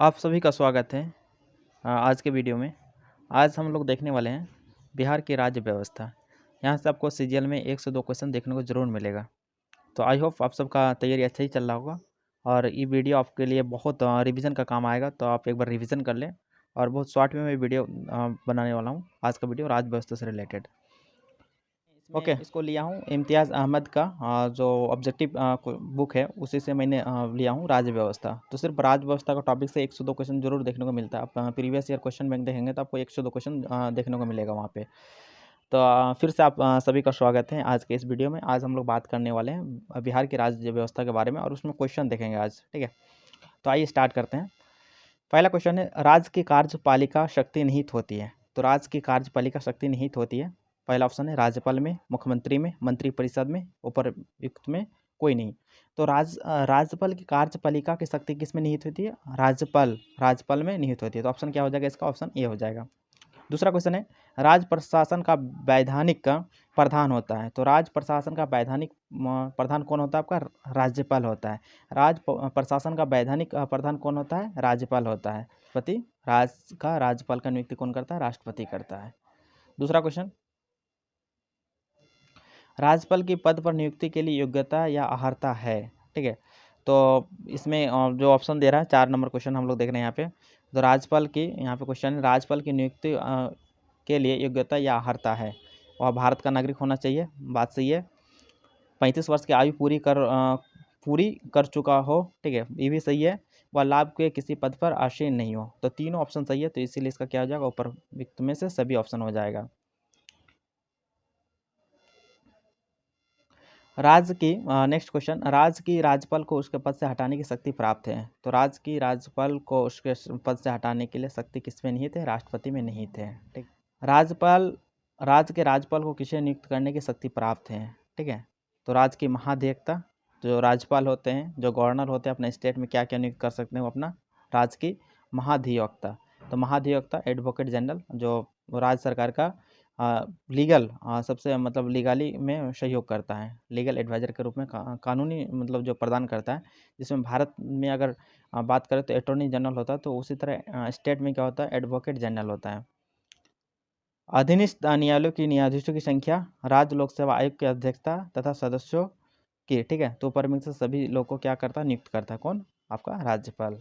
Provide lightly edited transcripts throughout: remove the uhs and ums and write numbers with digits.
आप सभी का स्वागत है आज के वीडियो में। आज हम लोग देखने वाले हैं बिहार की राज्य व्यवस्था। यहाँ से आपको सीजीएल में 1 से 2 क्वेश्चन देखने को ज़रूर मिलेगा। तो आई होप आप सबका तैयारी अच्छा ही चल रहा होगा और ये वीडियो आपके लिए बहुत रिवीजन का काम आएगा। तो आप एक बार रिवीजन कर लें और बहुत शॉर्ट में मैं वीडियो बनाने वाला हूँ। आज का वीडियो राज्य व्यवस्था से रिलेटेड। ओके, इसको लिया हूँ इम्तियाज़ अहमद का जो ऑब्जेक्टिव बुक है उसी से मैंने लिया हूँ राज्य व्यवस्था। तो सिर्फ राज्य व्यवस्था का टॉपिक से 1 से 2 क्वेश्चन जरूर देखने को मिलता है। आप प्रीवियस ईयर क्वेश्चन बैंक देखेंगे तो आपको 1 से 2 क्वेश्चन देखने को मिलेगा वहाँ पे। तो फिर से आप सभी का स्वागत है आज के इस वीडियो में। आज हम लोग बात करने वाले हैं बिहार की राज्य व्यवस्था के बारे में और उसमें क्वेश्चन देखेंगे आज। ठीक है, तो आइए स्टार्ट करते हैं। पहला क्वेश्चन है, राज्य की कार्यपालिका शक्ति निहित होती है। तो राज्य की कार्यपालिका शक्ति निहित होती है। पहला ऑप्शन है राज्यपाल में, मुख्यमंत्री में, मंत्रिपरिषद में, उपर्युक्त में कोई नहीं। तो राज्यपाल की कार्यपालिका की शक्ति किस में निहित होती है? राज्यपाल में निहित होती है। तो ऑप्शन क्या हो जाएगा इसका? ऑप्शन ए हो जाएगा। दूसरा क्वेश्चन है, राज्य प्रशासन का वैधानिक प्रधान होता है। तो राज्य प्रशासन का वैधानिक प्रधान कौन होता है? आपका राज्यपाल होता है। राज्य प्रशासन का वैधानिक प्रधान कौन होता है? राज्यपाल होता है। राज्यपाल का नियुक्ति कौन करता है? राष्ट्रपति करता है। दूसरा क्वेश्चन, राज्यपाल की पद पर नियुक्ति के लिए योग्यता या अर्हता है। ठीक है, तो इसमें जो ऑप्शन दे रहा है 4 नंबर क्वेश्चन हम लोग देख रहे हैं यहाँ पे। तो राज्यपाल की यहाँ पे क्वेश्चन है, राज्यपाल की नियुक्ति के लिए योग्यता या अर्हता है। वह भारत का नागरिक होना चाहिए, बात सही है। 35 वर्ष की आयु पूरी कर चुका हो, ठीक है, ये भी सही है। वह लाभ के किसी पद पर आसीन नहीं हो। तो तीनों ऑप्शन सही है। तो इसीलिए इसका क्या हो जाएगा? उपरोक्त में से सभी ऑप्शन हो जाएगा। राज्य की नेक्स्ट क्वेश्चन, राज्य की राज्यपाल को उसके पद से हटाने की शक्ति प्राप्त है। तो राज्य की राज्यपाल को उसके पद से हटाने के लिए शक्ति किस में निहित है? राष्ट्रपति में निहित है। ठीक, राज्य के राज्यपाल को किसे नियुक्त करने की शक्ति प्राप्त है? ठीक है, तो राज्य की महाधिवक्ता जो राज्यपाल होते हैं, जो गवर्नर होते हैं अपने स्टेट में क्या क्या नियुक्त कर सकते हैं वो अपना राज्य की महाधिवक्ता। तो महाधिवक्ता एडवोकेट जनरल जो राज्य सरकार का लीगल सबसे मतलब लीगली में सहयोग करता है, लीगल एडवाइज़र के रूप में कानूनी मतलब जो प्रदान करता है। जिसमें भारत में अगर बात करें तो अटॉर्नी जनरल होता है, तो उसी तरह स्टेट में क्या होता है? एडवोकेट जनरल होता है। अधीनस्थ न्यायालयों की न्यायाधीशों की संख्या, राज्य लोक सेवा आयोग की अध्यक्षता तथा सदस्यों की, ठीक है, तो ऊपर में से सभी लोग को क्या करता है? नियुक्त करता है। कौन? आपका राज्यपाल।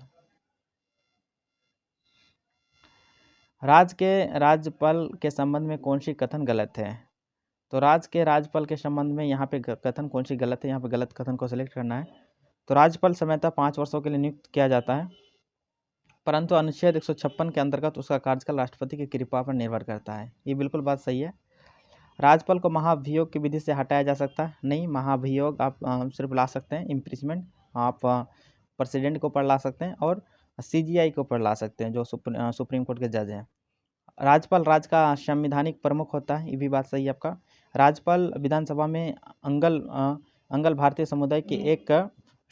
राज्य के राज्यपाल के संबंध में कौन सी कथन गलत है? तो राज्य के राज्यपाल के संबंध में यहाँ पे कथन कौन सी गलत है? यहाँ पे गलत कथन को सिलेक्ट करना है। तो राज्यपाल सामान्यतः 5 वर्षों के लिए नियुक्त किया जाता है, परंतु अनुच्छेद 156 के अंतर्गत उसका कार्यकाल राष्ट्रपति की कृपा पर निर्भर करता है। ये बिल्कुल बात सही है। राज्यपाल को महाभियोग की विधि से हटाया जा सकता है? नहीं, महाभियोग आप सिर्फ ला सकते हैं, इम्पीचमेंट आप प्रेसिडेंट के ऊपर ला सकते हैं और सीजीआई के ऊपर ला सकते हैं जो सुप्रीम कोर्ट के जज हैं। राज्यपाल राज्य का संवैधानिक प्रमुख होता है, ये भी बात सही है आपका। राज्यपाल विधानसभा में अंगल भारतीय समुदाय के एक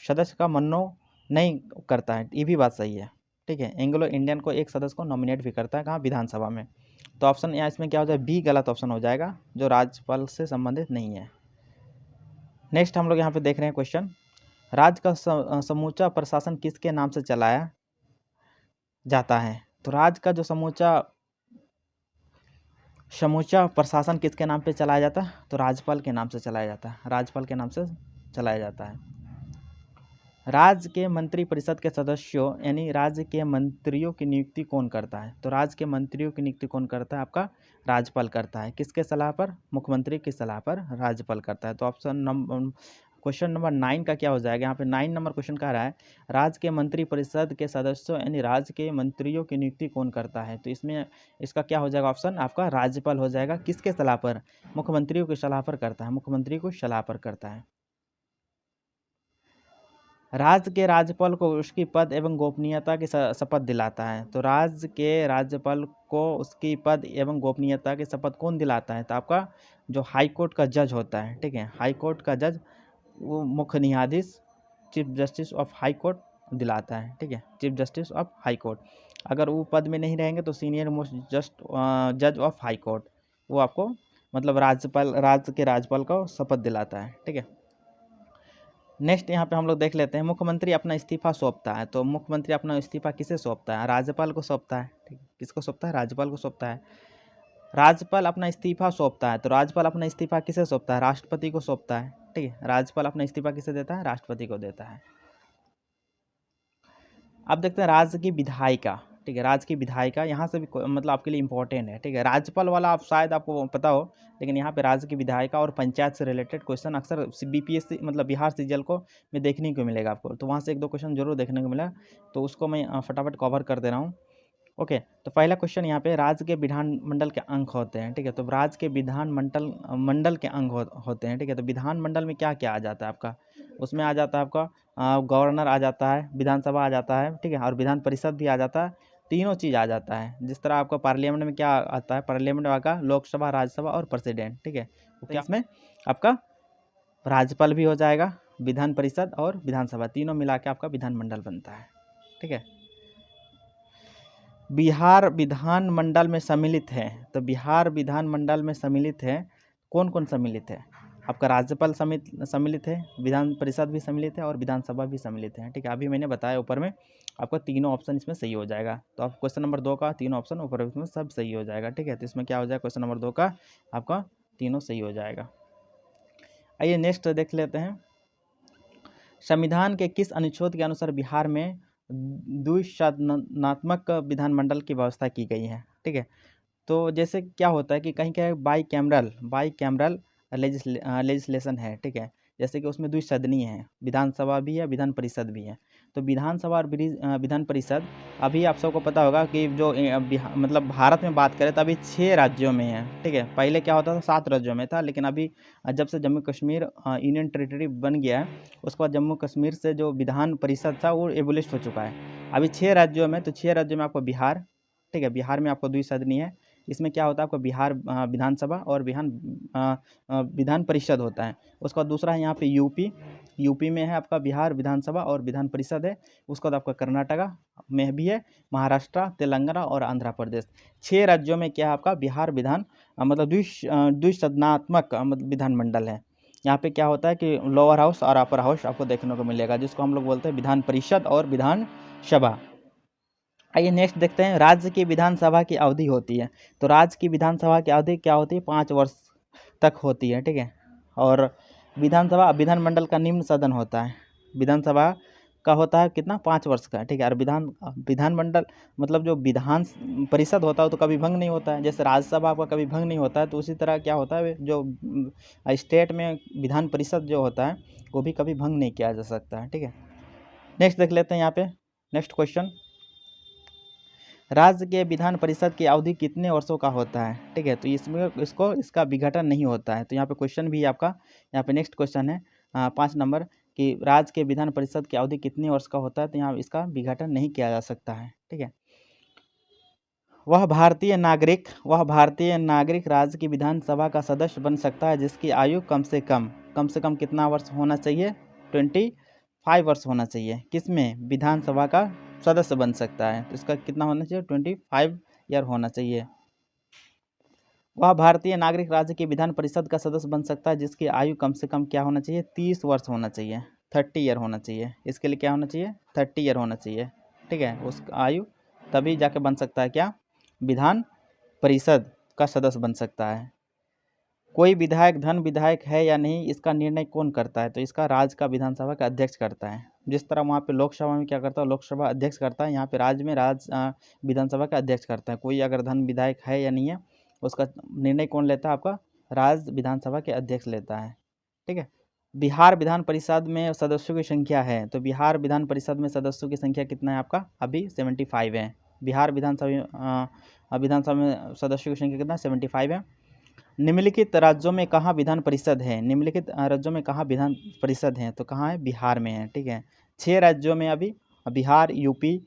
सदस्य का मनोनयन नहीं करता है, ये भी बात सही है। ठीक है, एंग्लो इंडियन को एक सदस्य को नॉमिनेट भी करता है, कहाँ? विधानसभा में। तो ऑप्शन यहाँ इसमें क्या हो जाएगा? बी गलत ऑप्शन हो जाएगा, जो राज्यपाल से संबंधित नहीं है। नेक्स्ट हम लोग यहाँ पे देख रहे हैं क्वेश्चन, राज्य का समूचा प्रशासन किसके नाम से चलाया जाता है? तो राज्य का जो समूचा प्रशासन किसके नाम पे चलाया जाता है? तो राज्यपाल के नाम से चलाया जाता है, राज्यपाल के नाम से चलाया जाता है। राज्य के मंत्रिपरिषद के सदस्यों यानी राज्य के मंत्रियों की नियुक्ति कौन करता है? तो राज्य के मंत्रियों की नियुक्ति कौन करता है? आपका राज्यपाल करता है। किसके सलाह पर? मुख्यमंत्री की सलाह पर राज्यपाल करता है। तो ऑप्शन क्वेश्चन नंबर 9 का क्या हो जाएगा? यहाँ पे 9 नंबर क्वेश्चन कह रहा है, राज्य के मंत्रिपरिषद के सदस्यों यानी राज्य के मंत्रियों की नियुक्ति कौन करता है? तो इसमें इसका क्या हो जाएगा? ऑप्शन आपका राज्यपाल हो जाएगा। किसके सलाह पर? मुख्यमंत्रियों की सलाह पर करता है, मुख्यमंत्री को सलाह पर करता है। राज्य के राज्यपाल को उसकी पद एवं गोपनीयता की शपथ दिलाता है। तो राज्य के राज्यपाल को उसकी पद एवं गोपनीयता की शपथ कौन दिलाता है? तो आपका जो हाई कोर्ट का जज होता है, ठीक है, हाई कोर्ट का जज वो मुख्य न्यायाधीश chief justice of high court दिलाता है। ठीक है, chief justice of high court. अगर वो पद में नहीं रहेंगे तो सीनियर मोस्ट जज ऑफ हाई कोर्ट, वो आपको मतलब राज्य के राज्यपाल को शपथ दिलाता है। ठीक है, नेक्स्ट यहाँ पे हम लोग देख लेते हैं, मुख्यमंत्री अपना इस्तीफा सौंपता है। तो मुख्यमंत्री अपना इस्तीफा किसे सौंपता है? राज्यपाल को सौंपता है। ठीक, किसको सौंपता है? राज्यपाल को सौंपता है। राज्यपाल अपना इस्तीफा सौंपता है, तो राज्यपाल अपना इस्तीफा किसे सौंपता है? राष्ट्रपति को सौंपता है। ठीक है, राज्यपाल अपना इस्तीफा किसे देता है? राष्ट्रपति को देता है। अब देखते हैं राज्य की विधायिका। ठीक है, राज्य की विधायिका यहाँ से भी मतलब आपके लिए इंपॉर्टेंट है। ठीक है, राज्यपाल वाला आप शायद आपको पता हो, लेकिन यहाँ पे राज्य की विधायिका और पंचायत से रिलेटेड क्वेश्चन अक्सर बीपीएससी मतलब बिहार सीजीएल को में देखने को मिलेगा आपको। तो वहाँ से एक दो क्वेश्चन जरूर देखने को मिला, तो उसको मैं फटाफट कवर कर दे रहा हूँ। ओके, तो पहला क्वेश्चन यहाँ पे राज्य के विधानमंडल के अंग होते हैं। ठीक है, तो राज्य के विधानमंडल मंडल के अंग होते हैं। ठीक है, तो विधानमंडल में क्या क्या आ जाता है आपका? उसमें आ जाता है आपका गवर्नर आ जाता है, विधानसभा आ जाता है। ठीक है, और विधान परिषद भी आ जाता है। तीनों चीज़ आ जाता है। जिस तरह आपका पार्लियामेंट में क्या आता है? पार्लियामेंट में आपका लोकसभा, राज्यसभा और प्रेसिडेंट। ठीक है, तो क्या इसमें आपका राज्यपाल भी हो जाएगा, विधान परिषद और विधानसभा तीनों मिला के आपका विधानमंडल बनता है। ठीक है, बिहार विधानमंडल में सम्मिलित है। तो बिहार विधानमंडल में सम्मिलित है, कौन कौन सम्मिलित है? आपका राज्यपाल सम्मिलित है, विधान परिषद भी सम्मिलित है और विधानसभा भी सम्मिलित है। ठीक है, अभी मैंने बताया ऊपर में, आपका तीनों ऑप्शन इसमें सही हो जाएगा। तो आप क्वेश्चन नंबर 2 का तीनों ऑप्शन ऊपर इसमें सब सही हो जाएगा। ठीक है, तो इसमें क्या हो जाएगा? क्वेश्चन नंबर 2 का आपका तीनों सही हो जाएगा। आइए नेक्स्ट देख लेते हैं, संविधान के किस अनुच्छेद के अनुसार बिहार में द्विसदनात्मक विधानमंडल की व्यवस्था की गई है? ठीक है, तो जैसे क्या होता है कि कहीं क्या बाई कैमरल लेजिस्लेशन है। ठीक है, जैसे कि उसमें द्विसदनीय है, विधानसभा भी है, विधान परिषद भी है। तो विधानसभा और विधान परिषद, अभी आप सबको पता होगा कि जो मतलब भारत में बात करें तो अभी 6 राज्यों में है। ठीक है, पहले क्या होता था 7 राज्यों में था, लेकिन अभी जब से जम्मू कश्मीर यूनियन टेरिटरी बन गया है, उसके बाद जम्मू कश्मीर से जो विधान परिषद था वो एबोलिश हो चुका है। अभी 6 राज्यों में, तो 6 राज्यों में आपको बिहार, ठीक है, बिहार में आपको द्विसदनीय है। इसमें क्या होता है? आपको बिहार विधानसभा और विधान परिषद होता है। उसका दूसरा है यहाँ पे यूपी में है आपका बिहार विधानसभा और विधान परिषद है। उसके बाद आपका कर्नाटका में भी है, महाराष्ट्र, तेलंगाना और आंध्र प्रदेश। 6 राज्यों में क्या है आपका? बिहार विधान मतलब द्विसदनात्मक मतलब विधानमंडल है। यहाँ पे क्या होता है कि लोअर हाउस और अपर हाउस आपको देखने को मिलेगा, जिसको हम लोग बोलते हैं विधान परिषद और विधानसभा। आइए नेक्स्ट देखते हैं, राज्य की विधानसभा की अवधि होती है। तो राज्य की विधानसभा की अवधि क्या होती है? 5 वर्ष तक होती है। ठीक है, और विधानमंडल का निम्न सदन होता है। विधानसभा का होता है कितना? 5 वर्ष का। ठीक है, और विधानमंडल मतलब जो विधान परिषद होता है तो कभी भंग नहीं होता है। जैसे राज्यसभा का कभी भंग नहीं होता है, तो उसी तरह क्या होता है, जो स्टेट में विधान परिषद जो होता है वो भी कभी भंग नहीं किया जा सकता है। ठीक है, नेक्स्ट देख लेते हैं यहाँ पे नेक्स्ट क्वेश्चन, राज्य के विधान परिषद की अवधि कितने वर्षों का होता है? ठीक है, तो इसका विघटन नहीं होता है। तो यहाँ पे क्वेश्चन भी आपका, यहाँ पे नेक्स्ट क्वेश्चन है 5 नंबर कि राज्य के विधान परिषद की अवधि कितने वर्ष का होता है? तो यहाँ इसका विघटन नहीं किया जा सकता है। ठीक है, वह भारतीय नागरिक राज्य की विधानसभा का सदस्य बन सकता है जिसकी आयु कम से कम कितना वर्ष होना चाहिए? 25 वर्ष होना चाहिए। किसमें? विधानसभा का सदस्य बन सकता है, तो इसका कितना होना चाहिए? 25 ईयर होना चाहिए। वह भारतीय नागरिक राज्य की विधान परिषद का सदस्य बन सकता है जिसकी आयु कम से कम क्या होना चाहिए? 30 वर्ष होना चाहिए, 30 ईयर होना चाहिए। इसके लिए क्या होना चाहिए? 30 ईयर होना चाहिए। ठीक है, उस आयु तभी जाके बन सकता है क्या? विधान परिषद का सदस्य बन सकता है। कोई विधायक है या नहीं, इसका निर्णय कौन करता है? तो इसका राज्य का विधानसभा का अध्यक्ष करता है। जिस तरह वहाँ पे लोकसभा में क्या करता है? लोकसभा अध्यक्ष करता है। यहाँ पे राज्य में विधानसभा का अध्यक्ष करता है। कोई अगर विधायक है या नहीं है, उसका निर्णय कौन लेता है? आपका राज्य विधानसभा के अध्यक्ष लेता है। ठीक है, बिहार विधान परिषद में सदस्यों की संख्या है, तो बिहार विधान परिषद में सदस्यों की संख्या कितना है आपका? अभी 75 है। बिहार विधानसभा में सदस्यों की संख्या कितना? 75 है। निम्नलिखित राज्यों में कहाँ विधान परिषद है? निम्नलिखित राज्यों में कहाँ विधान परिषद है? तो कहाँ है? बिहार में है। ठीक है, 6 राज्यों में अभी बिहार, यूपी,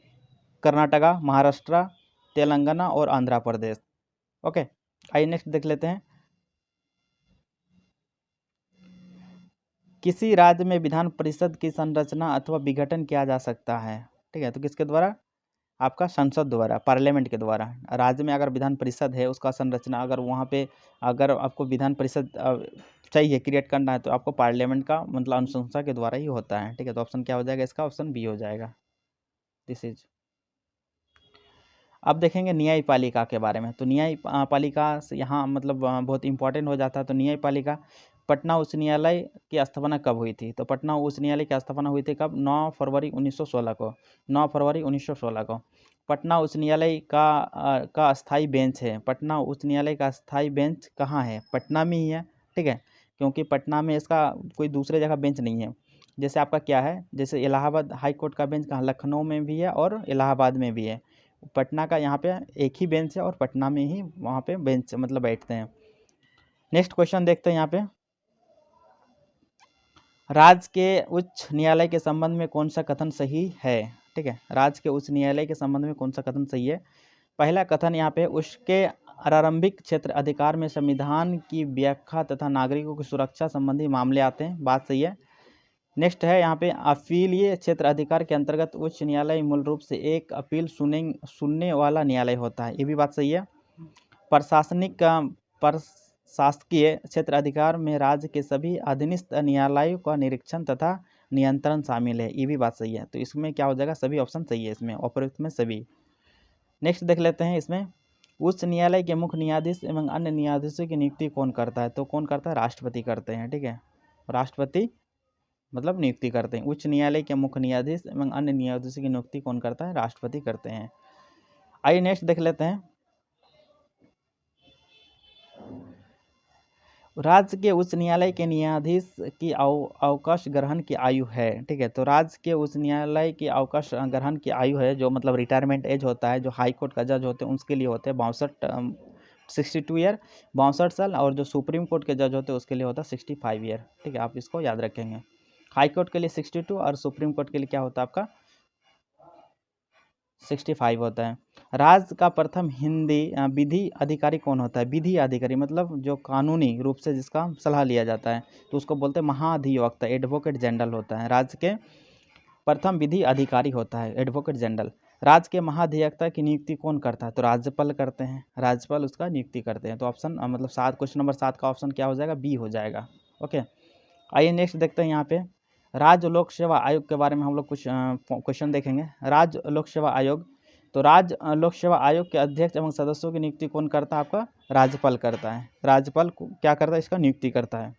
कर्नाटका, महाराष्ट्र, तेलंगाना और आंध्र प्रदेश। ओके, आइए नेक्स्ट देख लेते हैं, किसी राज्य में विधान परिषद की संरचना अथवा विघटन किया जा सकता है। ठीक है, तो किसके द्वारा? आपका संसद द्वारा, पार्लियामेंट के द्वारा। राज्य में अगर विधान परिषद है, उसका संरचना अगर वहाँ पे अगर आपको विधान परिषद चाहिए क्रिएट करना है तो आपको पार्लियामेंट का मतलब अनुशंसा के द्वारा ही होता है। ठीक है, तो ऑप्शन क्या हो जाएगा इसका? ऑप्शन बी हो जाएगा। This is. अब देखेंगे न्यायपालिका के बारे में। तो न्यायपालिका से यहाँ मतलब बहुत इंपॉर्टेंट हो जाता है। तो न्यायपालिका, पटना उच्च न्यायालय की स्थापना कब हुई थी? तो पटना उच्च न्यायालय की स्थापना हुई थी कब? 9 फरवरी 1916 को। 9 फरवरी 1916 को। पटना उच्च न्यायालय का स्थायी बेंच है। पटना उच्च न्यायालय का स्थायी बेंच कहाँ है? पटना में ही है। ठीक है, क्योंकि पटना में इसका कोई दूसरे जगह बेंच नहीं है। जैसे आपका क्या है, जैसे इलाहाबाद हाई कोर्ट का बेंच कहाँ? लखनऊ में भी है और इलाहाबाद में भी है। पटना का यहाँ पे एक ही बेंच है और पटना में ही वहाँ पे बेंच मतलब बैठते हैं। नेक्स्ट क्वेश्चन देखते हैं यहाँ पे, राज्य के उच्च न्यायालय के संबंध में कौन सा कथन सही है? ठीक है, राज्य के उच्च न्यायालय के संबंध में कौन सा कथन सही है? पहला कथन यहाँ पे, उसके आरंभिक क्षेत्र अधिकार में संविधान की व्याख्या तथा नागरिकों की सुरक्षा संबंधी मामले आते हैं, बात सही है। नेक्स्ट है यहाँ पे, अपीलीय क्षेत्र अधिकार के अंतर्गत उच्च न्यायालय मूल रूप से एक अपील सुनने वाला न्यायालय होता है, ये भी बात सही है। प्रशासकीय क्षेत्र अधिकार में राज्य के सभी अधीनस्थ न्यायालयों का निरीक्षण तथा नियंत्रण शामिल है, ये भी बात सही है। तो इसमें क्या हो जाएगा? सभी ऑप्शन सही है इसमें, उपरोक्त में सभी। नेक्स्ट देख लेते हैं इसमें, उच्च न्यायालय के मुख्य न्यायाधीश एवं अन्य न्यायाधीशों की नियुक्ति कौन करता है? तो कौन करता है? राष्ट्रपति करते हैं। ठीक है, राष्ट्रपति मतलब नियुक्ति करते हैं। उच्च न्यायालय के मुख्य न्यायाधीश एवं अन्य न्यायाधीशों की नियुक्ति कौन करता है? राष्ट्रपति करते हैं। आइए नेक्स्ट देख लेते हैं, राज्य के उच्च न्यायालय के न्यायाधीश की अवकाश ग्रहण की आयु है। ठीक है, तो राज्य के उच्च न्यायालय की अवकाश ग्रहण की आयु है, जो मतलब रिटायरमेंट एज होता है, जो हाई कोर्ट का जज होते हैं उसके लिए होते हैं 62 ईयर, 62 साल। और जो सुप्रीम कोर्ट के जज होते हैं उसके लिए होता है 65 ईयर। ठीक है, आप इसको याद रखेंगे। हाई कोर्ट के लिए 62 और सुप्रीम कोर्ट के लिए क्या होता है आपका? 65 होता है। राज्य का प्रथम हिंदी विधि अधिकारी कौन होता है? विधि अधिकारी मतलब जो कानूनी रूप से जिसका सलाह लिया जाता है, तो उसको बोलते हैं महाधिवक्ता, एडवोकेट जनरल होता है। राज्य के प्रथम विधि अधिकारी होता है एडवोकेट जनरल। राज्य के महाधिवक्ता की नियुक्ति कौन करता है? तो राज्यपाल करते हैं, राज्यपाल उसका नियुक्ति करते हैं। तो ऑप्शन मतलब 7, क्वेश्चन नंबर 7 का ऑप्शन क्या हो जाएगा? बी हो जाएगा। ओके, आइए नेक्स्ट देखते हैं यहाँ पे, राज्य लोक सेवा आयोग के बारे में हम लोग कुछ क्वेश्चन देखेंगे। राज्य लोक सेवा आयोग, तो राज्य लोक सेवा आयोग के अध्यक्ष एवं सदस्यों की नियुक्ति कौन करता है? आपका राज्यपाल करता है। राज्यपाल क्या करता है? इसका नियुक्ति करता है।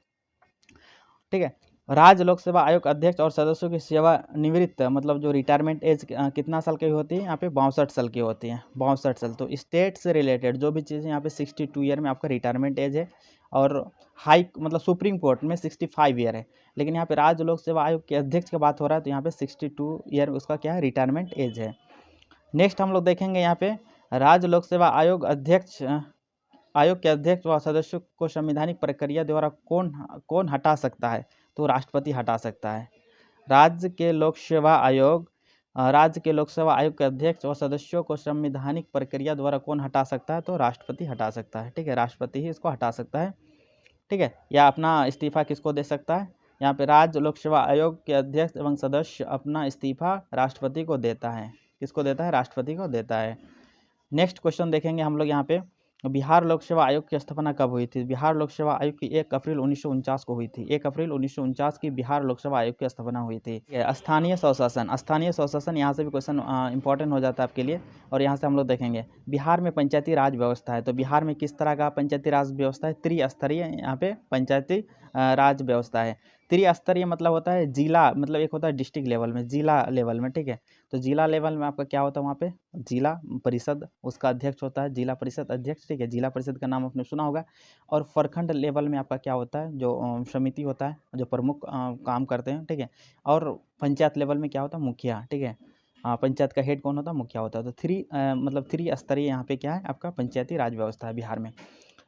ठीक है, राज्य लोक सेवा आयोग अध्यक्ष और सदस्यों की सेवानिवृत्त मतलब जो रिटायरमेंट एज कितना साल की होती है? यहाँ पे 62 साल की होती है, 62 साल। तो स्टेट से रिलेटेड जो भी चीज़ें यहाँ पे 62 ईयर में आपका रिटायरमेंट एज है, और हाई मतलब सुप्रीम कोर्ट में 65 ईयर है। लेकिन यहाँ पे राज्य लोक सेवा आयोग के अध्यक्ष की बात हो रहा है, तो यहाँ पे 62 ईयर उसका क्या है? रिटायरमेंट एज है। नेक्स्ट हम लोग देखेंगे यहाँ पे, राज्य लोक सेवा आयोग के अध्यक्ष व सदस्यों को संवैधानिक प्रक्रिया द्वारा कौन हटा सकता है? तो राष्ट्रपति हटा सकता है। राज्य के लोक सेवा आयोग के अध्यक्ष और सदस्यों को संवैधानिक प्रक्रिया द्वारा कौन हटा सकता है? तो राष्ट्रपति हटा सकता है। ठीक है, राष्ट्रपति ही इसको हटा सकता है। ठीक है, या अपना इस्तीफा किसको दे सकता है? यहाँ पे राज्य लोक सेवा आयोग के अध्यक्ष एवं सदस्य अपना इस्तीफा राष्ट्रपति को देता है। किसको देता है? राष्ट्रपति को देता है। नेक्स्ट क्वेश्चन देखेंगे हम लोग यहाँ पे, बिहार लोक सेवा आयोग की स्थापना कब हुई थी? बिहार लोक सेवा आयोग की 1 अप्रैल 1949 को हुई थी। 1 अप्रैल 1949 की बिहार लोक सेवा आयोग की स्थापना हुई थी। स्थानीय स्वशासन यहाँ से भी क्वेश्चन इंपॉर्टेंट हो जाता है आपके लिए, और यहाँ से हम लोग देखेंगे बिहार में पंचायती राज व्यवस्था है। तो बिहार में किस तरह का पंचायती राज व्यवस्था है? त्रिस्तरीय यहाँ पे पंचायती राज व्यवस्था है। त्रिस्तरीय मतलब होता है जिला, मतलब एक होता है डिस्ट्रिक्ट लेवल में, जिला लेवल में। ठीक है, तो जिला लेवल में आपका क्या होता है? वहाँ पे जिला परिषद उसका अध्यक्ष होता है, जिला परिषद अध्यक्ष। ठीक है, जिला परिषद का नाम आपने सुना होगा। और प्रखंड लेवल में आपका क्या होता है? जो समिति होता है, जो प्रमुख काम करते हैं। ठीक है, और पंचायत लेवल में क्या होता है? मुखिया। ठीक है, पंचायत का हेड कौन होता है? मुखिया होता है। तो त्रिस्तरीय यहाँ पे क्या है? आपका पंचायती राज व्यवस्था है बिहार में।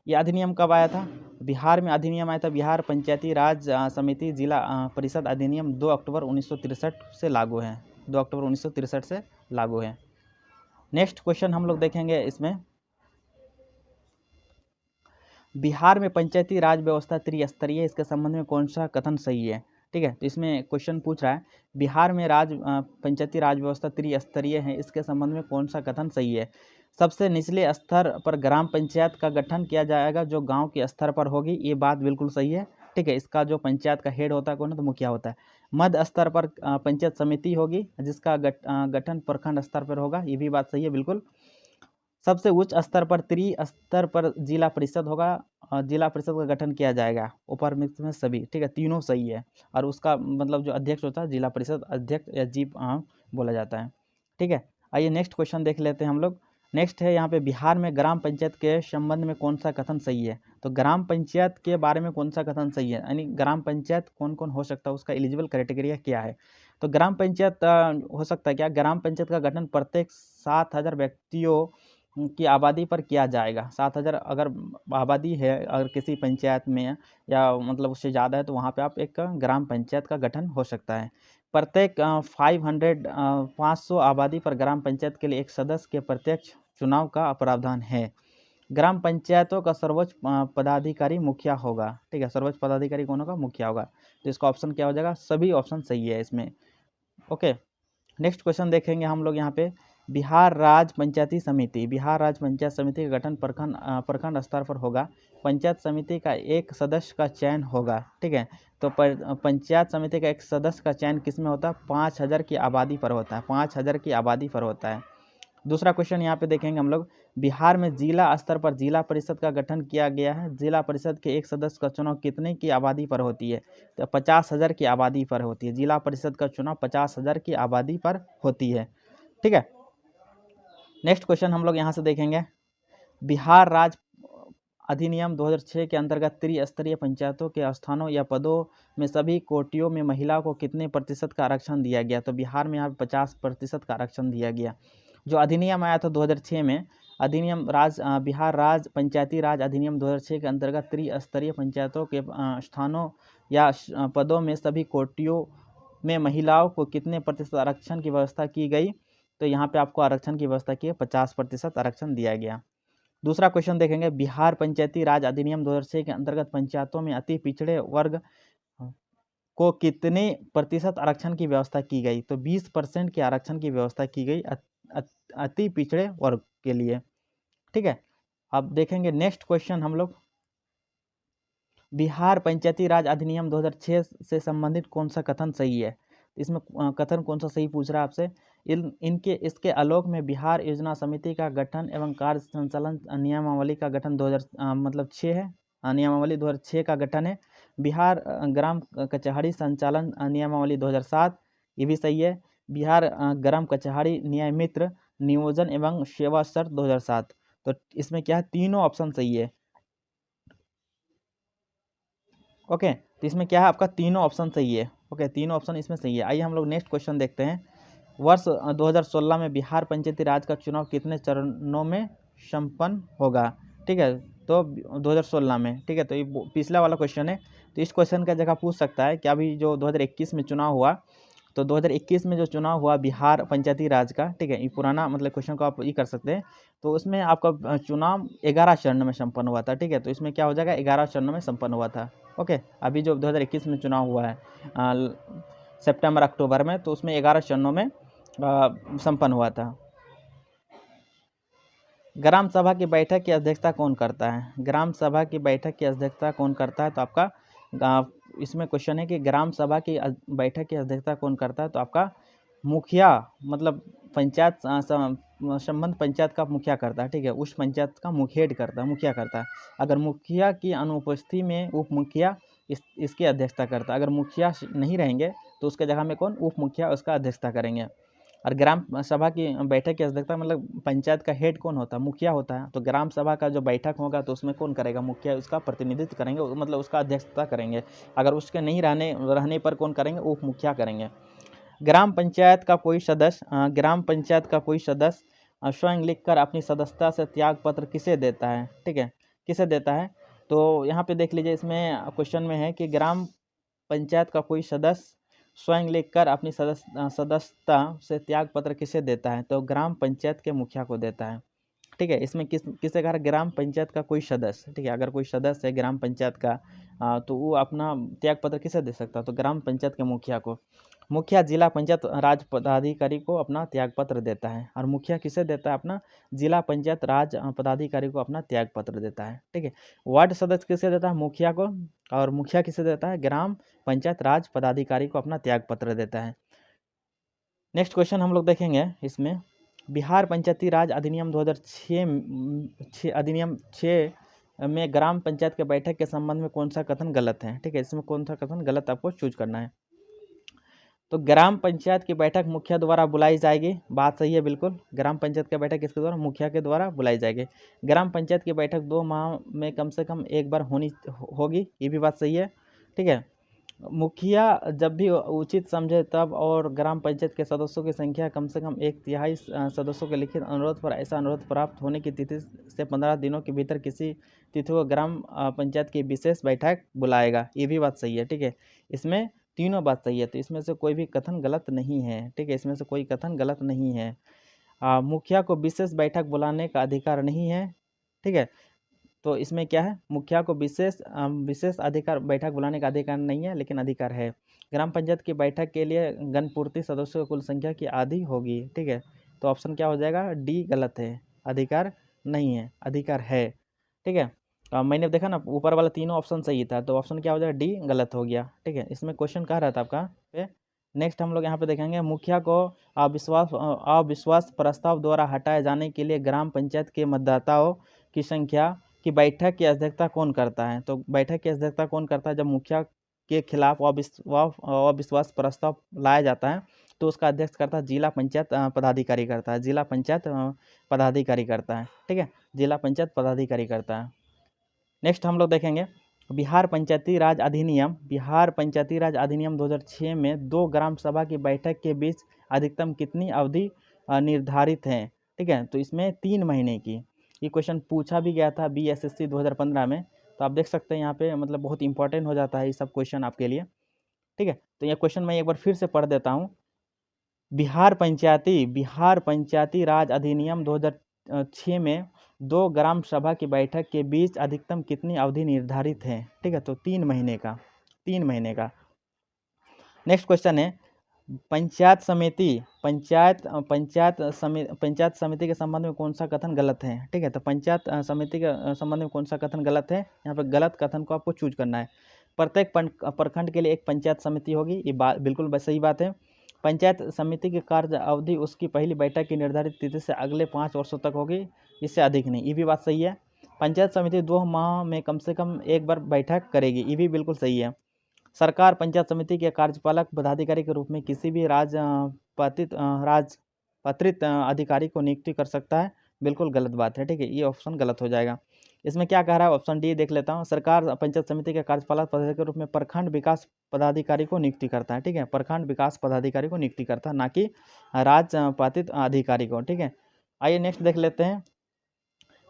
ये अधिनियम कब आया था? बिहार में अधिनियम आया था, बिहार पंचायती राज समिति जिला परिषद अधिनियम 2 अक्टूबर 1963 से लागू है। 2 अक्टूबर 1963 से लागू है। नेक्स्ट क्वेश्चन हम लोग देखेंगे इसमें, बिहार में पंचायती राज व्यवस्था त्रिस्तरीय, इसके संबंध में कौन सा कथन सही है? ठीक है। तो इसमें क्वेश्चन पूछ रहा है बिहार में पंचायती राज व्यवस्था त्रिस्तरीय है, इसके संबंध में कौन सा कथन सही है। सबसे निचले स्तर पर ग्राम पंचायत का गठन किया जाएगा जो गांव के स्तर पर होगी, ये बात बिल्कुल सही है। ठीक है, इसका जो पंचायत का हेड होता है कौन है, तो मुखिया होता है। मध्य स्तर पर पंचायत समिति होगी जिसका गठन प्रखंड स्तर पर होगा, ये भी बात सही है बिल्कुल। सबसे उच्च स्तर पर स्तर पर जिला परिषद होगा, जिला परिषद का गठन किया जाएगा, ऊपर में सभी। ठीक है, तीनों सही है। और उसका मतलब जो अध्यक्ष होता है जिला परिषद अध्यक्ष या जीप बोला जाता है। ठीक है, आइए नेक्स्ट क्वेश्चन देख लेते हैं हम लोग। नेक्स्ट है यहाँ पे बिहार में ग्राम पंचायत के संबंध में कौन सा कथन सही है। तो ग्राम पंचायत के बारे में कौन सा कथन सही है, यानी ग्राम पंचायत कौन कौन हो सकता है, उसका एलिजिबल क्राइटेरिया क्या है। तो ग्राम पंचायत हो सकता है क्या, ग्राम पंचायत का गठन प्रत्येक 7,000 व्यक्तियों की आबादी पर किया जाएगा। 7,000 अगर आबादी है अगर किसी पंचायत में या मतलब उससे ज़्यादा है तो वहाँ पे आप एक ग्राम पंचायत का गठन हो सकता है। प्रत्येक 500 आबादी पर ग्राम पंचायत के लिए एक सदस्य के प्रत्यक्ष चुनाव का प्रावधान है। ग्राम पंचायतों का सर्वोच्च पदाधिकारी मुखिया होगा। ठीक है, सर्वोच्च पदाधिकारी कौन होगा, मुखिया होगा। तो इसका ऑप्शन क्या हो जाएगा, सभी ऑप्शन सही है इसमें। ओके, नेक्स्ट क्वेश्चन देखेंगे हम लोग यहाँ पे। बिहार राज्य पंचायती समिति, बिहार राज्य पंचायत समिति का गठन प्रखंड स्तर पर होगा। पंचायत समिति का एक सदस्य का चयन होगा। ठीक है, तो पंचायत समिति का एक सदस्य का चयन किस में होता है, 5,000 की आबादी पर होता है, 5,000 की आबादी पर होता है। दूसरा क्वेश्चन यहाँ पे देखेंगे हम लोग। बिहार में जिला स्तर पर जिला परिषद का गठन किया गया है, जिला परिषद के एक सदस्य का चुनाव कितने की आबादी पर होती है, तो 50,000 की आबादी पर होती है। जिला परिषद का चुनाव 50,000 की आबादी पर होती है। ठीक है, नेक्स्ट क्वेश्चन हम लोग यहाँ से देखेंगे। बिहार राज्य अधिनियम 2006 के अंतर्गत त्रिस्तरीय पंचायतों के स्थानों या पदों में सभी कोटियों में महिला को कितने प्रतिशत का आरक्षण दिया गया। तो बिहार में यहाँ पे 50% का आरक्षण दिया गया। जो अधिनियम आया था 2006 में, अधिनियम बिहार राज्य पंचायती राज अधिनियम 2006 के अंतर्गत त्रिस्तरीय पंचायतों के स्थानों या पदों में सभी कोटियों में महिलाओं को कितने प्रतिशत आरक्षण की व्यवस्था की गई। तो यहाँ पे आपको आरक्षण की व्यवस्था की 50% आरक्षण दिया गया। दूसरा क्वेश्चन देखेंगे। बिहार पंचायती राज अधिनियम 2006 के अंतर्गत पंचायतों में अति पिछड़े वर्ग को कितने प्रतिशत आरक्षण की व्यवस्था की गई। तो 20% के आरक्षण की व्यवस्था की गई अति पिछड़े वर्ग के लिए। ठीक है, अब देखेंगे नेक्स्ट क्वेश्चन हम लोग। बिहार पंचायती राज अधिनियम 2006 से संबंधित कौन सा कथन सही है। इसमें कथन कौन सा सही पूछ रहा है आपसे। इसके आलोक में बिहार योजना समिति का गठन एवं कार्य संचालन नियमावली का गठन 2006 है, नियमावली 2006 का गठन है। बिहार ग्राम कचहरी संचालन नियमावली 2007, ये भी सही है। बिहार ग्राम कचहरी न्याय मित्र नियोजन एवं सेवा शर्त 2007। तो इसमें क्या है, तीनों ऑप्शन सही है। ओके, तो इसमें क्या है आपका, तीनों ऑप्शन सही है। ओके, तीनों ऑप्शन इसमें सही है। आइए हम लोग नेक्स्ट क्वेश्चन देखते हैं। वर्ष 2016 में बिहार पंचायती राज का चुनाव कितने चरणों में संपन्न होगा। ठीक है, तो 2016 में। ठीक है, तो ये पिछला वाला क्वेश्चन है, तो इस क्वेश्चन का जगह पूछ सकता है कि अभी जो 2021 में चुनाव हुआ, तो 2021 में जो चुनाव हुआ बिहार पंचायती राज का, ठीक है, ये पुराना मतलब क्वेश्चन को आप ये कर सकते हैं। तो उसमें आपका चुनाव 11 चरण में संपन्न हुआ था। ठीक है, तो इसमें क्या हो जाएगा, 11 चरणों में संपन्न हुआ था। ओके, अभी जो 2021 में चुनाव हुआ है सितंबर अक्टूबर में, तो उसमें 11 चरणों में संपन्न हुआ था। ग्राम सभा की बैठक की अध्यक्षता कौन करता है। ग्राम सभा की बैठक की अध्यक्षता कौन करता है, तो आपका इसमें क्वेश्चन है कि ग्राम सभा की बैठक की अध्यक्षता कौन करता है। तो आपका मुखिया, मतलब पंचायत संबंध पंचायत का मुखिया करता है। ठीक है, उस पंचायत का हेड करता है, मुखिया करता है। अगर मुखिया की अनुपस्थिति में उप मुखिया इसकी अध्यक्षता करता है। अगर मुखिया नहीं रहेंगे तो उसके जगह में कौन, उप मुखिया उसका अध्यक्षता करेंगे। और ग्राम सभा की बैठक की अध्यक्षता मतलब पंचायत का हेड कौन होता है, मुखिया होता है। तो ग्राम सभा का जो बैठक होगा तो उसमें कौन करेगा, मुखिया उसका प्रतिनिधित्व करेंगे, मतलब उसका अध्यक्षता करेंगे। अगर उसके नहीं रहने पर कौन करेंगे, उप मुखिया करेंगे। ग्राम पंचायत का कोई सदस्य स्वयं लिखकर अपनी सदस्यता से त्याग पत्र किसे देता है। ठीक है, किसे देता है। तो यहाँ पे देख लीजिए, इसमें क्वेश्चन में है कि ग्राम पंचायत का कोई सदस्य स्वयं लिखकर अपनी सदस्यता से त्याग पत्र किसे देता है। तो ग्राम पंचायत के मुखिया को देता है। ठीक है, इसमें किसे कहा, ग्राम पंचायत का कोई सदस्य। ठीक है, अगर कोई सदस्य है ग्राम पंचायत का तो वो अपना त्याग पत्र किसे दे सकता है? तो ग्राम पंचायत के मुखिया को। मुखिया जिला पंचायत राज पदाधिकारी को अपना त्याग पत्र देता है, और मुखिया किसे देता है? अपना जिला पंचायत राज पदाधिकारी को अपना त्याग पत्र देता है। ठीक है, वार्ड सदस्य किसे देता है? मुखिया को। और मुखिया किसे देता है? ग्राम पंचायत राज पदाधिकारी को अपना त्याग पत्र देता है। नेक्स्ट क्वेश्चन हम लोग देखेंगे इसमें, बिहार पंचायती राज अधिनियम 2006 अधिनियम 6 में ग्राम पंचायत के बैठक के संबंध में कौन सा कथन गलत है? ठीक है, इसमें कौन सा कथन गलत आपको चूज करना है। तो ग्राम पंचायत की बैठक मुखिया द्वारा बुलाई जाएगी, बात सही है बिल्कुल। ग्राम पंचायत की बैठक किसके द्वारा? मुखिया के द्वारा बुलाई जाएगी। ग्राम पंचायत की बैठक 2 माह में कम से कम एक बार होगी, ये भी बात सही है। ठीक है, मुखिया जब भी उचित समझे तब, और ग्राम पंचायत के सदस्यों की संख्या कम से कम 1/3 सदस्यों के लिखित अनुरोध पर, ऐसा अनुरोध प्राप्त होने की तिथि से 15 दिनों के भीतर किसी तिथि को ग्राम पंचायत की विशेष बैठक बुलाएगा, ये भी बात सही है। ठीक है, इसमें तीनों बात सही है, तो इसमें से कोई भी कथन गलत नहीं है। ठीक है, इसमें से कोई कथन गलत नहीं है। मुखिया को विशेष बैठक बुलाने का अधिकार नहीं है। ठीक है, तो इसमें क्या है? मुखिया को विशेष अधिकार बैठक बुलाने का अधिकार नहीं है, लेकिन अधिकार है। ग्राम पंचायत की बैठक के लिए गणपूर्ति सदस्यों की कुल संख्या की आधी होगी। ठीक है, तो ऑप्शन क्या हो जाएगा? डी गलत है, अधिकार नहीं है, अधिकार है। ठीक है, मैंने देखा ना ऊपर वाला तीनों ऑप्शन सही था, तो ऑप्शन क्या हो जाएगा? डी गलत हो गया। ठीक है, इसमें क्वेश्चन कह रहा था आपका पे। नेक्स्ट हम लोग यहाँ पे देखेंगे, मुखिया को अविश्वास प्रस्ताव द्वारा हटाए जाने के लिए ग्राम पंचायत के मतदाताओं की संख्या की बैठक की अध्यक्षता कौन करता है? तो बैठक की अध्यक्षता कौन करता है? जब मुखिया के खिलाफ अविश्वास प्रस्ताव लाया जाता है, तो उसका अध्यक्ष करता है जिला पंचायत पदाधिकारी करता है। जिला पंचायत पदाधिकारी करता है। ठीक है, जिला पंचायत पदाधिकारी करता है। नेक्स्ट हम लोग देखेंगे, बिहार पंचायती राज अधिनियम 2006 में 2 ग्राम सभा की बैठक के बीच अधिकतम कितनी अवधि निर्धारित है? ठीक है, तो इसमें 3 महीने की। ये क्वेश्चन पूछा भी गया था BSSC 2015 में, तो आप देख सकते हैं यहाँ पे मतलब बहुत इंपॉर्टेंट हो जाता है ये सब क्वेश्चन आपके लिए। ठीक है, तो ये क्वेश्चन मैं एक बार फिर से पढ़ देता हूँ। बिहार पंचायती राज अधिनियम 2006 में 2 ग्राम सभा की बैठक के बीच अधिकतम कितनी अवधि निर्धारित है? ठीक है, तो 3 महीने का, 3 महीने का। नेक्स्ट क्वेश्चन है, पंचायत समिति के संबंध में कौन सा कथन गलत है? ठीक है, तो पंचायत समिति के संबंध में कौन सा कथन गलत है? यहाँ पर गलत कथन को आपको चूज करना है। प्रत्येक प्रखंड के लिए एक पंचायत समिति होगी, ये बात बिल्कुल सही बात है। पंचायत समिति की कार्य अवधि उसकी पहली बैठक की निर्धारित तिथि से अगले 5 वर्षों तक होगी, इससे अधिक नहीं, ये भी बात सही है। पंचायत समिति 2 माह में कम से कम एक बार बैठक करेगी, ये भी बिल्कुल सही है। सरकार पंचायत समिति के कार्यपालक पदाधिकारी के रूप में किसी भी राजपत्रित अधिकारी को नियुक्ति कर सकता है, बिल्कुल गलत बात है। ठीक है, ये ऑप्शन गलत हो जाएगा। इसमें क्या कह रहा है? ऑप्शन डी देख लेता हूँ, सरकार पंचायत समिति के कार्यपालक पदाधिकारी के रूप में प्रखंड विकास पदाधिकारी को नियुक्ति करता है। ठीक है, प्रखंड विकास पदाधिकारी को नियुक्ति करता है, ना कि राजपत्रित अधिकारी को। ठीक है, आइए नेक्स्ट देख लेते हैं,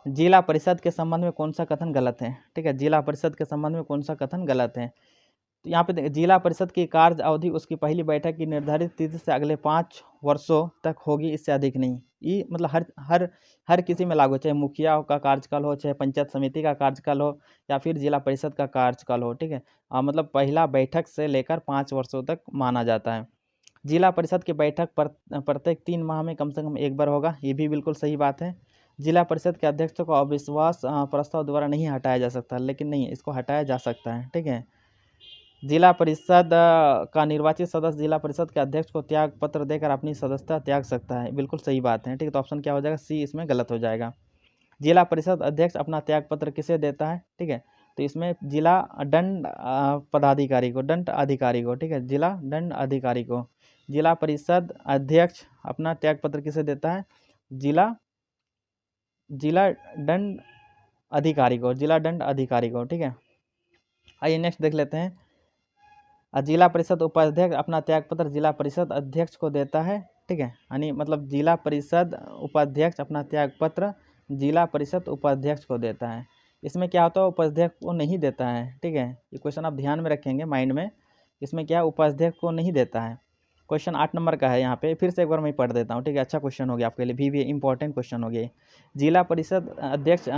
जिला परिषद के संबंध में कौन सा कथन गलत है? ठीक है, जिला परिषद के संबंध में कौन सा कथन गलत है? तो यहाँ पे जिला परिषद की कार्य अवधि उसकी पहली बैठक की निर्धारित तिथि से अगले 5 वर्षों तक होगी, इससे अधिक नहीं। ये मतलब हर किसी में लागू हो, चाहे मुखिया का कार्यकाल हो, चाहे पंचायत समिति का कार्यकाल हो, या फिर जिला परिषद का कार्यकाल हो। ठीक है, मतलब पहला बैठक से लेकर 5 वर्षों तक माना जाता है। जिला परिषद की बैठक प्रत्येक 3 माह में कम से कम एक बार होगा, ये भी बिल्कुल सही बात है। जिला परिषद के अध्यक्ष को अविश्वास प्रस्ताव द्वारा नहीं हटाया जा सकता, लेकिन नहीं, इसको हटाया जा सकता है। ठीक है, जिला परिषद का निर्वाचित सदस्य जिला परिषद के अध्यक्ष को त्याग पत्र देकर अपनी सदस्यता त्याग सकता है, बिल्कुल सही बात है। ठीक है, तो ऑप्शन क्या हो जाएगा? सी इसमें गलत हो जाएगा। जिला परिषद अध्यक्ष अपना त्याग पत्र किसे देता है? ठीक है, तो इसमें जिला दंड पदाधिकारी को, दंड अधिकारी को। ठीक है, जिला दंड अधिकारी को। जिला परिषद अध्यक्ष अपना त्याग पत्र किसे देता है? जिला दंड अधिकारी को, जिला दंड अधिकारी को। ठीक है, आइए नेक्स्ट देख लेते हैं, जिला परिषद उपाध्यक्ष अपना त्यागपत्र जिला परिषद अध्यक्ष को देता है। ठीक है, यानी मतलब जिला परिषद उपाध्यक्ष अपना त्यागपत्र जिला परिषद उपाध्यक्ष को देता है। इसमें क्या होता है? उपाध्यक्ष को नहीं देता है। ठीक है, ये क्वेश्चन आप ध्यान में रखेंगे माइंड में। इसमें क्या है? उपाध्यक्ष को नहीं देता है। क्वेश्चन 8 नंबर का है, यहाँ पे फिर से एक बार मैं पढ़ देता हूँ। ठीक है, अच्छा क्वेश्चन हो गया आपके लिए, भी इंपॉर्टेंट क्वेश्चन हो गया। जिला परिषद अध्यक्ष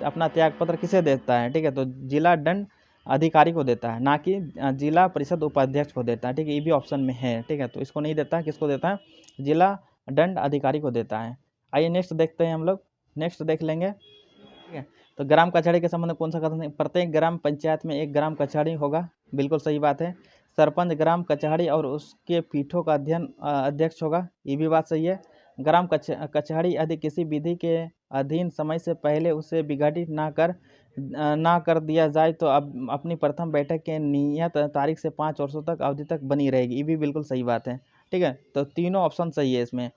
अपना त्यागपत्र किसे देता है? ठीक है, तो जिला दंड अधिकारी को देता है, ना कि जिला परिषद उपाध्यक्ष को देता है। ठीक है, ये भी ऑप्शन में है। ठीक है, तो इसको नहीं देता है, किसको देता है? जिला दंड अधिकारी को देता है। आइए नेक्स्ट देखते हैं हम लोग, नेक्स्ट देख लेंगे। ठीक है, तो ग्राम कचहरी के संबंध में कौन सा कथन है? प्रत्येक ग्राम पंचायत में एक ग्राम कचहरी होगा, बिल्कुल सही बात है। सरपंच ग्राम कचहरी और उसके पीठों का अध्यक्ष होगा, ये भी बात सही है। ग्राम कचहरी यदि किसी विधि के अधीन समय से पहले उसे विघटित ना कर दिया जाए तो अब अपनी प्रथम बैठक के नियत तारीख से 5 वर्षों तक अवधि तक बनी रहेगी, ये भी बिल्कुल सही बात है। ठीक है, तो तीनों ऑप्शन सही है इसमें।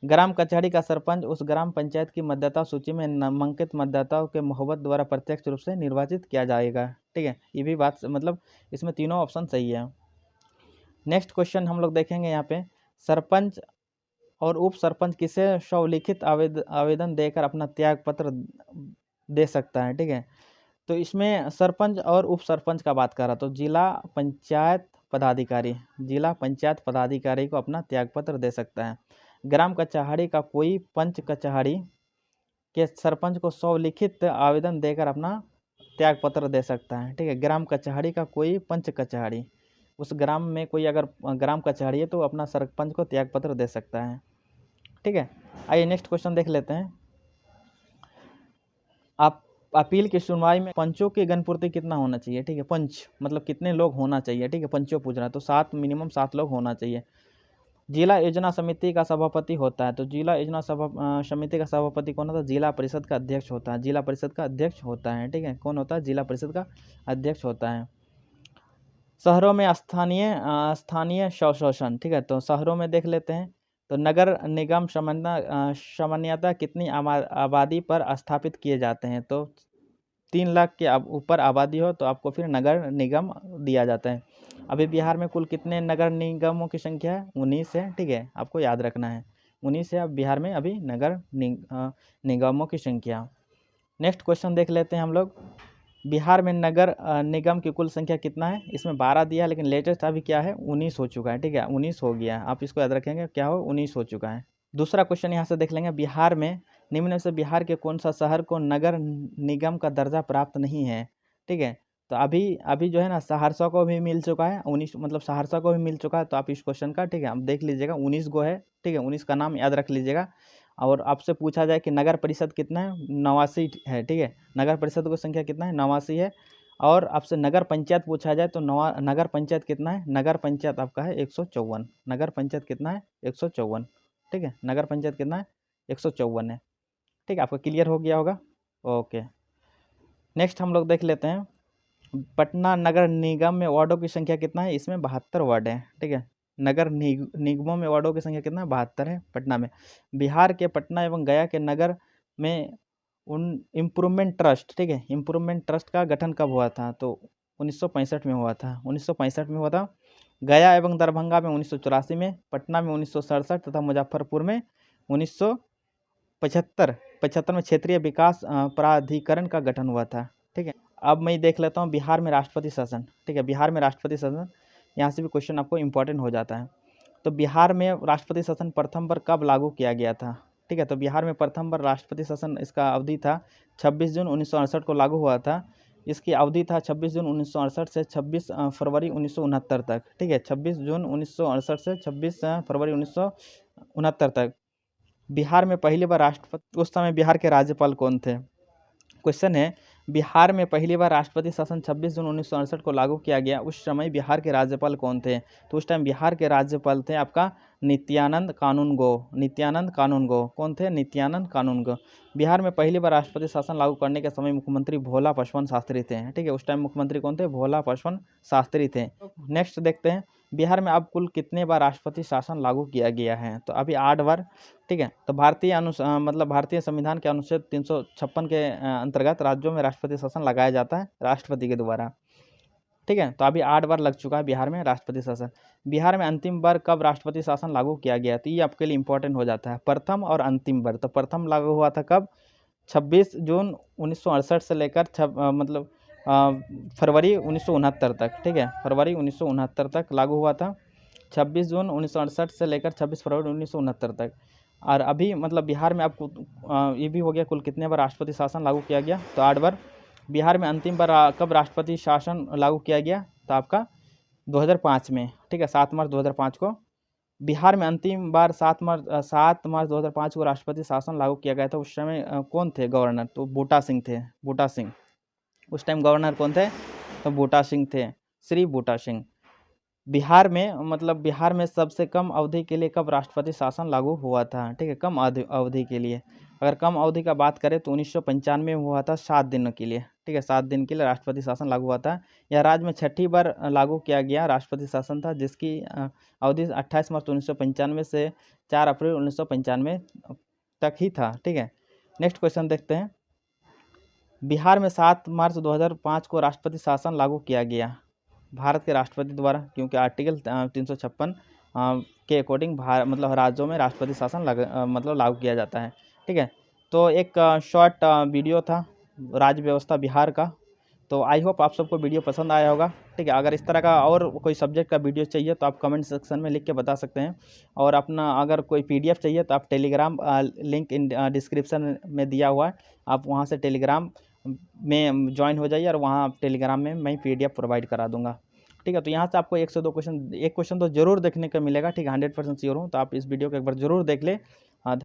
ग्राम कचहरी का सरपंच उस ग्राम पंचायत की मतदाता सूची में नामांकित मतदाताओं के मोहब्बत द्वारा प्रत्यक्ष रूप से निर्वाचित किया जाएगा। ठीक है, ये भी बात मतलब इसमें तीनों ऑप्शन सही है। नेक्स्ट क्वेश्चन हम लोग देखेंगे यहाँ पे, सरपंच और उप सरपंच किसे स्वलिखित आवेदन देकर अपना त्याग पत्र दे सकता है? ठीक है, तो इसमें सरपंच और उप सरपंच का बात कर रहा, तो जिला पंचायत पदाधिकारी को अपना त्यागपत्र दे सकता है। ग्राम कचहरी का कोई पंच कचहरी के सरपंच को स्वलिखित आवेदन देकर अपना त्यागपत्र दे सकता है। ठीक है, ग्राम कचहरी का कोई पंच कचहरी, उस ग्राम में कोई अगर ग्राम कचहरी है तो अपना सरपंच को त्यागपत्र दे सकता है। ठीक है, आइए नेक्स्ट क्वेश्चन देख लेते हैं। आप अपील की सुनवाई में पंचों की गणपूर्ति कितना होना चाहिए? ठीक है, पंच मतलब कितने लोग होना चाहिए? ठीक है, पंचों पूछ रहा है, तो 7 मिनिमम 7 लोग होना चाहिए। जिला योजना समिति का सभापति होता है, तो जिला योजना समिति का सभापति कौन होता है? जिला परिषद का अध्यक्ष होता है, जिला परिषद का अध्यक्ष होता है। ठीक है, कौन होता है? जिला परिषद का अध्यक्ष होता है। शहरों में स्थानीय शोषण। ठीक है, तो शहरों में देख लेते हैं, तो नगर निगम सामान्यतः कितनी आबादी पर स्थापित किए जाते हैं? तो 3 लाख के ऊपर आबादी हो तो आपको फिर नगर निगम दिया जाता है। अभी बिहार में कुल कितने नगर निगमों की संख्या है? 19 है। ठीक है, आपको याद रखना है 19 है अब बिहार में अभी नगर निगमों की संख्या। नेक्स्ट क्वेश्चन देख लेते हैं हम लोग, बिहार में नगर निगम की कुल संख्या कितना है? इसमें 12 दिया है, लेकिन लेटेस्ट अभी क्या है? 19 हो चुका है। ठीक है, 19 हो गया, आप इसको याद रखेंगे, क्या हो? 19 हो चुका है। दूसरा क्वेश्चन यहाँ से देख लेंगे, बिहार में निम्न में से बिहार के कौन सा शहर को नगर निगम का दर्जा प्राप्त नहीं है? ठीक है, तो अभी जो है ना सहरसा को भी मिल चुका है, 19 मतलब सहरसा को भी मिल चुका है, तो आप इस क्वेश्चन का, ठीक है, आप देख लीजिएगा 19 गो है। ठीक है, 19 का नाम याद रख लीजिएगा। और आपसे पूछा जाए कि नगर परिषद कितना है? 89 है। ठीक है, नगर परिषद की संख्या कितना है? 89 है। और आपसे नगर पंचायत पूछा जाए तो नगर पंचायत कितना है? नगर पंचायत आपका है 154। नगर पंचायत कितना है? 154। ठीक है, नगर पंचायत कितना है? 154 है। ठीक है, आपको क्लियर हो गया होगा। ओके, नेक्स्ट हम लोग देख लेते हैं, पटना नगर निगम में वार्डों की संख्या कितना है? इसमें 72 वार्ड है। ठीक है, नगर निगमों में वार्डों की संख्या कितना है? 72 है पटना में। बिहार के पटना एवं गया के नगर में इम्प्रूवमेंट ट्रस्ट, ठीक है, इम्प्रूवमेंट ट्रस्ट का गठन कब हुआ था? तो 1965 में हुआ था, 1965 में हुआ था। गया एवं दरभंगा में 1984 में, पटना में 1967 तथा मुजफ्फरपुर में 1975 में क्षेत्रीय विकास प्राधिकरण का गठन हुआ था। ठीक है, अब मैं देख लेता हूँ बिहार में राष्ट्रपति शासन। ठीक है, बिहार में राष्ट्रपति शासन, यहाँ से भी क्वेश्चन आपको इम्पोर्टेंट हो जाता है। तो बिहार में राष्ट्रपति शासन प्रथम बार कब लागू किया गया था? ठीक है, तो बिहार में प्रथम बार राष्ट्रपति शासन, इसका अवधि था 26 जून 1968 को लागू हुआ था। इसकी अवधि था 26 जून 1968 से 26 फरवरी 1969 तक। ठीक है, 26 जून 1968 से 26 फरवरी 1969 तक। बिहार में पहली बार राष्ट्रपति, उस समय बिहार के राज्यपाल कौन थे? क्वेश्चन है, बिहार में पहली बार राष्ट्रपति शासन 26 जून 1968 को लागू किया गया, उस समय बिहार के राज्यपाल कौन थे? तो उस टाइम बिहार के राज्यपाल थे आपका नित्यानंद कानूनगो। नित्यानंद कानूनगो कौन थे? नित्यानंद कानूनगो। बिहार में पहली बार राष्ट्रपति शासन लागू करने के समय मुख्यमंत्री भोला पासवान शास्त्री थे। ठीक है, उस टाइम मुख्यमंत्री कौन थे? भोला पासवान शास्त्री थे। नेक्स्ट देखते हैं, बिहार में अब कुल कितने बार राष्ट्रपति शासन लागू किया गया है? तो अभी 8 बार। ठीक है, तो भारतीय संविधान के अनुच्छेद 356 के अंतर्गत राज्यों में राष्ट्रपति शासन लगाया जाता है राष्ट्रपति के द्वारा। ठीक है, तो अभी 8 बार लग चुका है बिहार में राष्ट्रपति शासन। बिहार में अंतिम बार कब राष्ट्रपति शासन लागू किया गया? तो ये आपके लिए इंपॉर्टेंट हो जाता है, प्रथम और अंतिम बार। तो प्रथम लागू हुआ था कब? 26 जून 1968 से लेकर फरवरी 1969 तक। ठीक है, फरवरी 1969 तक लागू हुआ था, 26 जून 1968 से लेकर 26 फरवरी 1969 तक। और अभी मतलब बिहार में आपको ये भी हो गया, कुल कितने बार राष्ट्रपति शासन लागू किया गया? तो 8 बार। बिहार में अंतिम बार कब राष्ट्रपति शासन लागू किया गया? तो आपका 2005 में, ठीक है, 7 मार्च 2005 को बिहार में अंतिम बार 7 मार्च 2005 को राष्ट्रपति शासन लागू किया गया था। उस समय कौन थे गवर्नर? तो बूटा सिंह थे, बूटा सिंह। उस टाइम गवर्नर कौन थे? तो बूटा सिंह थे, श्री बूटा सिंह। बिहार में मतलब बिहार में सबसे कम अवधि के लिए कब राष्ट्रपति शासन लागू हुआ था? ठीक है, कम अवधि के लिए अगर कम अवधि का बात करें तो 1995 में हुआ था, 7 दिनों के लिए, ठीक है, 7 दिन के लिए राष्ट्रपति शासन लागू हुआ था। यह राज्य में छठी बार लागू किया गया राष्ट्रपति शासन था, जिसकी अवधि 28 मार्च 1995 से 4 अप्रैल 1995 तक ही था। ठीक है, नेक्स्ट क्वेश्चन देखते हैं। बिहार में 7 मार्च 2005 को राष्ट्रपति शासन लागू किया गया भारत के राष्ट्रपति द्वारा, क्योंकि आर्टिकल 356 के अकॉर्डिंग मतलब राज्यों में राष्ट्रपति शासन मतलब लागू किया जाता है। ठीक है, तो एक शॉर्ट वीडियो था राज्य व्यवस्था बिहार का। तो आई होप आप सबको वीडियो पसंद आया होगा। ठीक है, अगर इस तरह का और कोई सब्जेक्ट का वीडियो चाहिए तो आप कमेंट सेक्शन में लिख के बता सकते हैं। और अपना अगर कोई PDF चाहिए तो आप टेलीग्राम लिंक इन डिस्क्रिप्शन में दिया हुआ है, आप वहाँ से टेलीग्राम में ज्वाइन हो जाइए और वहाँ आप टेलीग्राम में मैं PDF प्रोवाइड करा दूंगा। ठीक है, तो यहाँ से आपको 1 से 2 क्वेश्चन, एक क्वेश्चन तो जरूर देखने को मिलेगा। ठीक है, 100% श्योर हूँ। तो आप इस वीडियो को एक बार जरूर देख ले